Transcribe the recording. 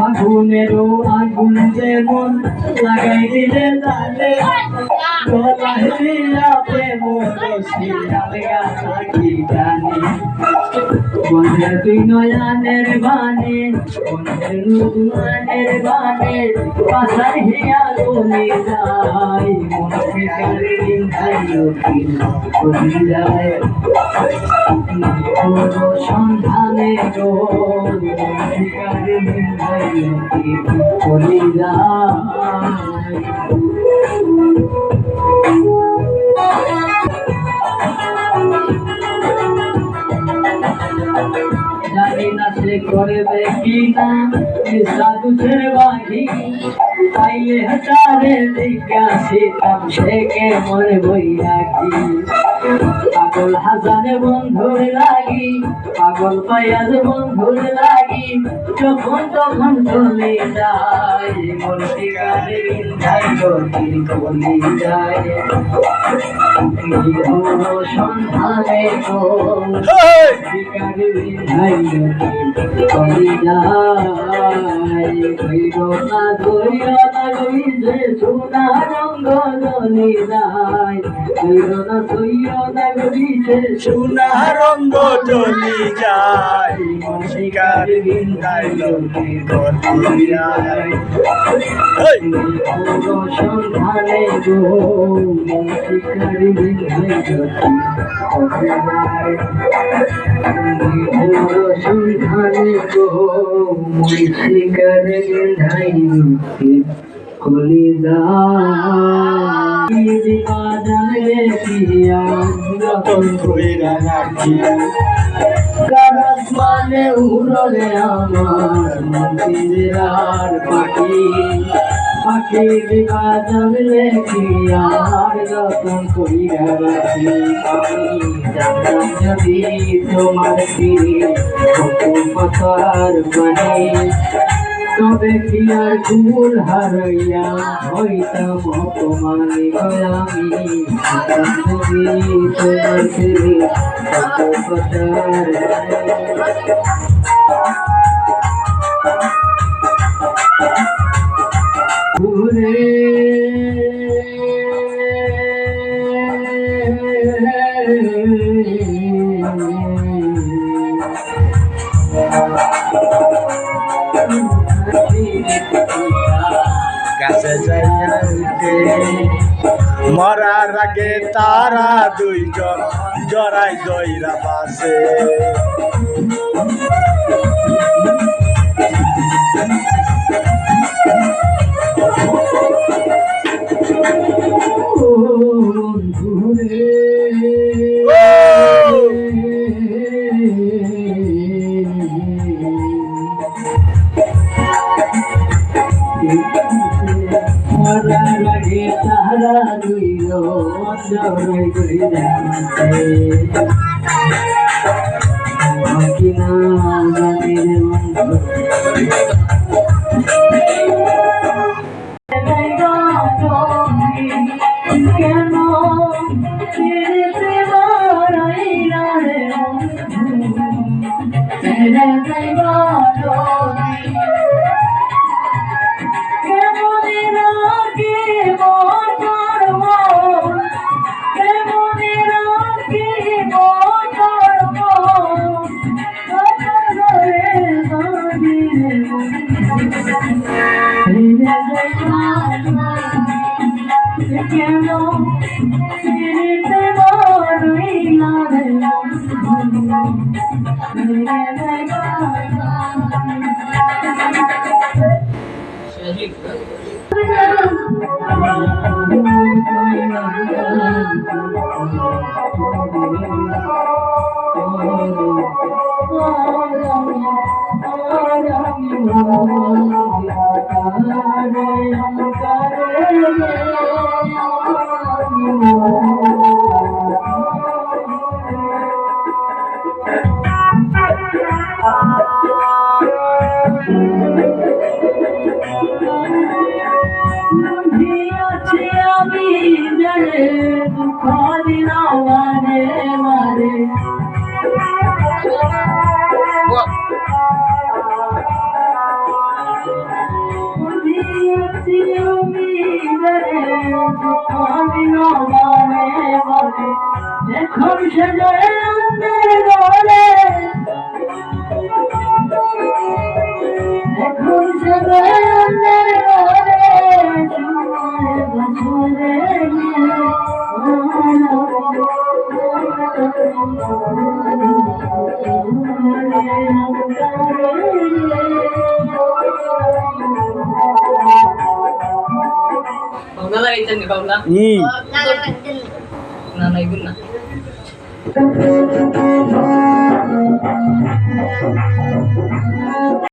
আগুনেরও আগুন যেমন লাগাই দিলে তালে গলায় দিয়া প্রেম রশি আলগা থাকি জানি বন্ধের তুই নয়নের বানে বন্ধের রুমানের বানে পাশার হিয়া গলি যায় মনকে কারে নিধাইলো কি গলি যায় সন্ধানে গো মনকে কারে নিধাইলো কি গলি যায় জানি না সে করবে কি না সাধুছের বাহি পাইলে হাজারে জিজ্ঞাসিতাম সে কেমন বইয়া কি পাগল হাজারে বন্ধুর লাগি পাগল পায়াজ বন্ধুর লাগি যখন তখন চলে যায় মন ঠিকারে বিন্ধাইলো কি চলে যায় সন্ধানে গো ঠিকারে বিন্ধাইলো চলে যায় কইরো না গইছে সোনা রঙ্গ জলে যায় কইরো না গইছে সোনা রঙ্গ চলি যায় শিকার বিন্দাইলো কি গলি যায় সন্ধানে গো শিকার বিন্দাইলো সন্ধানে গো শিকার বিন্দাইলো কলি জানলে পিয়া রতন কইরা রাখি কারাস মানে উড়লে আমার মন্দিরার পাখি পাখি দিবা জানলে পিয়া রতন কইরা রাখি আমি জানতাম যদি তোমার ফিরে কত কথার মানে তবে কি আর কুল হারাইয়া হইতাম অপমানে আমি তোমার ফিরে কত কথার ঘুরে গাছে যাইতে মরার আগে তারা দুইজন জড়াই দইরা বাসে লাগে তারা দুইলো জড়াই দইরা কিনা জানির কেন আমি জানে খালি না আমি নবানে বলে এখন সে যায় ঘরে এখন সে যায় ঘরে বছরে Paula lagi nih Paula. Nanay guna.